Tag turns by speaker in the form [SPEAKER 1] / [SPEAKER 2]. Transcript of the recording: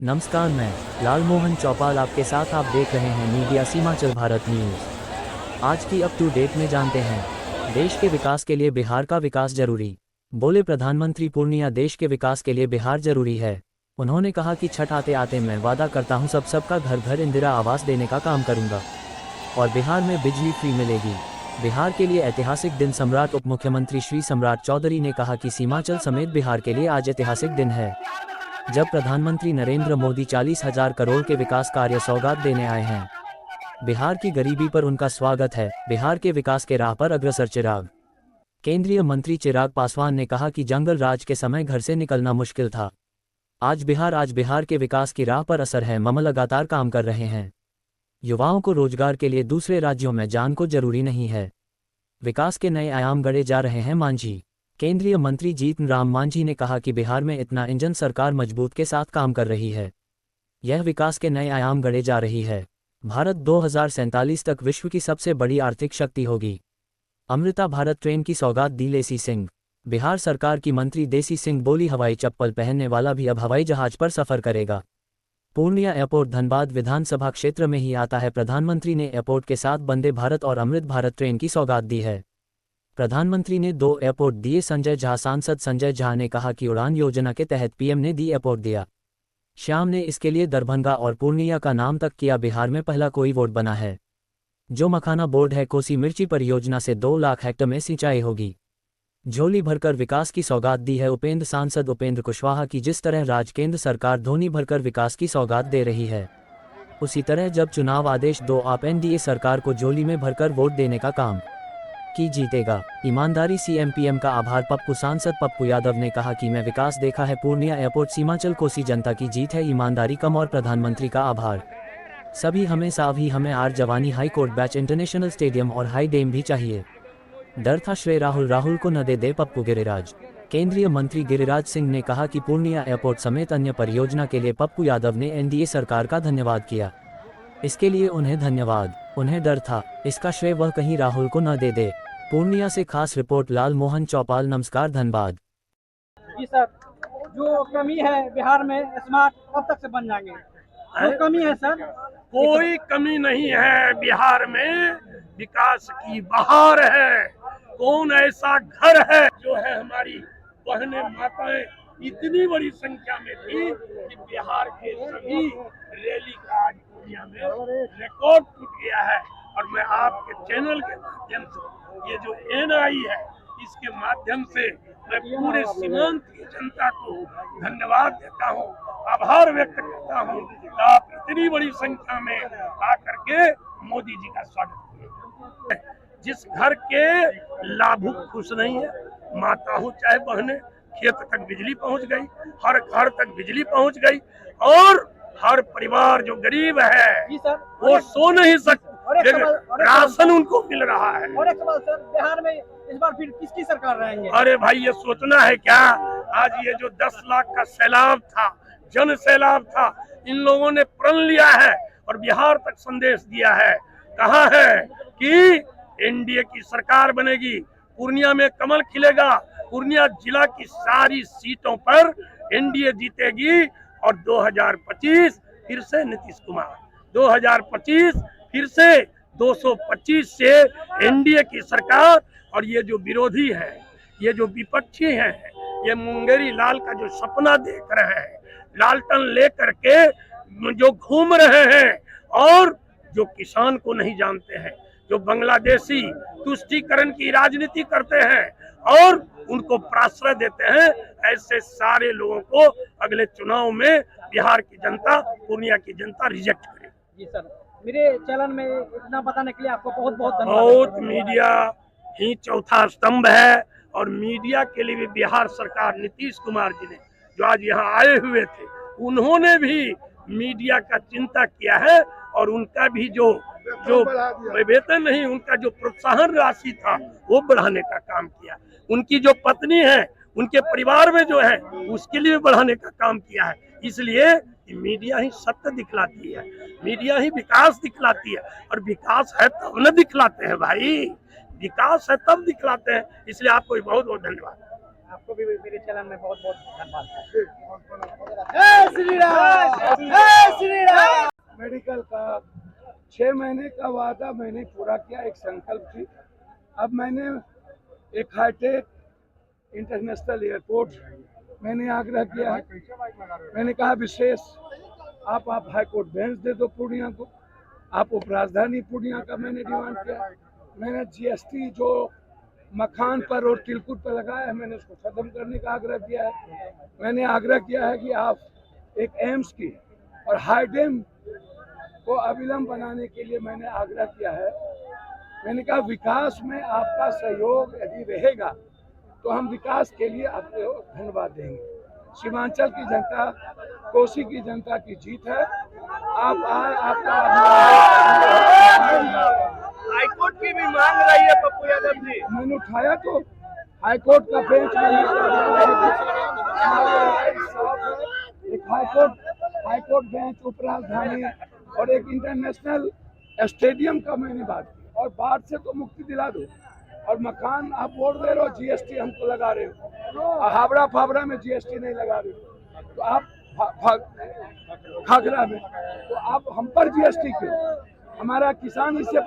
[SPEAKER 1] नमस्कार, मैं लालमोहन चौपाल आपके साथ। आप देख रहे हैं मीडिया सीमांचल भारत न्यूज़। आज की अप टू डेट में जानते हैं, देश के विकास के लिए बिहार का विकास जरूरी, बोले प्रधानमंत्री। पूर्णिया देश के विकास के लिए बिहार जरूरी है। उन्होंने कहा कि छठ आते आते मैं वादा करता हूं सबका घर घर इंदिरा आवास देने का काम करूंगा और बिहार में बिजली फ्री मिलेगी। बिहार के लिए ऐतिहासिक दिन। सम्राट उप मुख्यमंत्री श्री सम्राट चौधरी ने कहा कि सीमांचल समेत बिहार के लिए आज ऐतिहासिक दिन है, जब प्रधानमंत्री नरेंद्र मोदी 40,000 करोड़ के विकास कार्य सौगात देने आए हैं। बिहार की गरीबी पर उनका स्वागत है, बिहार के विकास के राह पर अग्रसर। चिराग केंद्रीय मंत्री चिराग पासवान ने कहा कि जंगल राज के समय घर से निकलना मुश्किल था। आज बिहार के विकास की राह पर असर है। मम लगातार काम कर रहे हैं। युवाओं को रोजगार के लिए दूसरे राज्यों में जान को जरूरी नहीं है। विकास के नए आयाम गढ़े जा रहे हैं। मांझी केंद्रीय मंत्री जीतन राम मांझी ने कहा कि बिहार में इतना इंजन सरकार मजबूत के साथ काम कर रही है। यह विकास के नए आयाम गढ़े जा रही है। भारत 2047 तक विश्व की सबसे बड़ी आर्थिक शक्ति होगी। अमृता भारत ट्रेन की सौगात दी लेसी सिंह। बिहार सरकार की मंत्री देसी सिंह बोली, हवाई चप्पल पहनने वाला भी अब हवाई जहाज पर सफर करेगा। पूर्णिया एयरपोर्ट धनबाद विधानसभा क्षेत्र में ही आता है। प्रधानमंत्री ने एयरपोर्ट के साथ वंदे भारत और अमृत भारत ट्रेन की सौगात दी है। प्रधानमंत्री ने 2 एयरपोर्ट दिए। संजय झा सांसद संजय झा ने कहा कि उड़ान योजना के तहत पीएम ने दी एयरपोर्ट दिया। श्याम ने इसके लिए दरभंगा और पूर्णिया का नाम तक किया। बिहार में पहला कोई वोट बना है जो मखाना बोर्ड है। कोसी मिर्ची परियोजना से 2 लाख हेक्टेयर में सिंचाई होगी। झोली भरकर विकास की सौगात दी है उपेंद्र। सांसद उपेंद्र कुशवाहा की जिस तरह राज केंद्र सरकार धोनी भरकर विकास की सौगात दे रही है, उसी तरह जब चुनाव आदेश दो आप एनडीए सरकार को झोली में भरकर वोट देने का काम की जीतेगा। ईमानदारी सीएम पीएम का आभार। पप्पू सांसद पप्पू यादव ने कहा कि मैं विकास देखा है। पूर्णिया एयरपोर्ट सीमांचल कोसी जनता की जीत है। ईमानदारी कम और प्रधानमंत्री का आभार। सभी हमें सावी हमें आर जवानी high court batch international stadium और हाई डेम भी चाहिए। डर था श्रेय राहुल को न दे पप्पू। गिरिराज केंद्रीय मंत्री गिरिराज सिंह ने कहा कि पूर्णिया एयरपोर्ट समेत अन्य परियोजना के लिए पप्पू यादव ने एनडीए सरकार का धन्यवाद किया। इसके लिए उन्हें धन्यवाद। उन्हें डर था, इसका श्रेय वह कहीं राहुल को न दे। पूर्णिया से खास रिपोर्ट लालमोहन चौपाल। नमस्कार, धनबाद।
[SPEAKER 2] जी सर, जो कमी है बिहार में स्मार्ट कब तक से बन जाएंगे? जो कमी है सर,
[SPEAKER 3] कोई कमी नहीं है। बिहार में विकास की बहार है। कौन ऐसा घर है जो है हमारी बहनें माताएं इतनी बड़ी संख्या में थी कि बिहार के सभी रैली का आज पूर्णिया में रिकॉर्ड टूट गया है। और मैं आपके चैनल के माध्यम से ये जो एनआई है इसके माध्यम से मैं पूरे सीमांत की जनता को धन्यवाद देता हूँ, आभार व्यक्त करता हूँ। आप इतनी बड़ी संख्या में आकर के मोदी जी का स्वागत किए। जिस घर के लाभुक खुश नहीं है, माता हो चाहे बहने, खेत तक बिजली पहुंच गई, हर घर तक बिजली पहुंच गई और हर परिवार जो गरीब है
[SPEAKER 2] जी सर,
[SPEAKER 3] वो सो नहीं सकते,
[SPEAKER 2] और
[SPEAKER 3] राशन उनको मिल रहा है।
[SPEAKER 2] और एक सवाल सर, बिहार में इस बार फिर किसकी सरकार रहेंगे?
[SPEAKER 3] अरे भाई, ये सोचना है क्या? आज ये जो 10 लाख का सैलाब था, जन सैलाब था, इन लोगों ने प्रण लिया है और बिहार तक संदेश दिया है। कहा है कि एनडीए की सरकार बनेगी, पूर्णिया में कमल खिलेगा, पूर्णिया जिला की सारी सीटों पर एनडीए जीतेगी और 2025 फिर से नीतीश कुमार, 2025 फिर से 225 से एनडीए की सरकार। और ये जो विरोधी है, ये जो विपक्षी हैं, ये मुंगेरी लाल का जो सपना देख रहे हैं, लालटन लेकर के जो घूम रहे हैं और जो किसान को नहीं जानते हैं, जो बांग्लादेशी तुष्टीकरण की राजनीति करते हैं और उनको प्रश्रय देते हैं, ऐसे सारे लोगों को अगले चुनाव में बिहार की जनता, पूर्णिया की जनता रिजेक्ट करेगी।
[SPEAKER 2] जी सर, मेरे चैनल में इतना बताने के लिए आपको बहुत बहुत धन्यवाद।
[SPEAKER 3] बहुत मीडिया ही चौथा स्तंभ है और मीडिया के लिए भी बिहार सरकार नीतीश कुमार जी ने जो आज यहाँ आए हुए थे, उन्होंने भी मीडिया का चिंता किया है और उनका भी जो वेतन नहीं, उनका जो प्रोत्साहन राशि था वो बढ़ाने का काम किया। उनकी जो पत्नी है, उनके परिवार में जो है, उसके लिए बढ़ाने का काम किया है। इसलिए मीडिया ही सत्य दिखलाती है, मीडिया ही विकास दिखलाती है और विकास है तब न दिखलाते हैं भाई, विकास है तब दिखलाते हैं। इसलिए आपको बहुत बहुत धन्यवाद।
[SPEAKER 2] आपको भी मेरे चैनल में बहुत बहुत धन्यवाद। जय श्री राम, जय श्री राम।
[SPEAKER 4] मेडिकल का 6 महीने का वादा मैंने पूरा किया, एक संकल्प थी। अब मैंने एक हाईटेक इंटरनेशनल एयरपोर्ट मैंने आग्रह किया है। मैंने कहा विशेष आप हाई कोर्ट बेंच दे दो पूर्णिया को, आप उपराजधानी पूर्णिया का मैंने डिमांड किया। मैंने जीएसटी जो मखान पर और तिलकुट पर लगाया है मैंने उसको खत्म करने का आग्रह किया है। मैंने आग्रह किया है कि आप एक एम्स की और हाई डैम को अविलंब बनाने के लिए मैंने आग्रह किया है। मैंने कहा विकास में आपका सहयोग यदि रहेगा तो हम विकास के लिए आपको धन्यवाद देंगे। सीमांचल की जनता, कोसी की जनता की जीत है। आप आपका
[SPEAKER 2] हाईकोर्ट की भी मांग रही है पप्पू यादव जी।
[SPEAKER 4] मैंने उठाया तो हाईकोर्ट का बेंच एक हाईकोर्ट बेंच, उपराजधानी और एक इंटरनेशनल स्टेडियम का मैंने बात की। और बाढ़ से तो मुक्ति दिला दो और मकान आप बोल दे रहे हो जीएसटी हमको लगा रहे हो, हावड़ा फावड़ा में जीएसटी नहीं लगा रहे हो, तो आप खागरा में तो आप हम पर जीएसटी क्यों? हमारा किसान इससे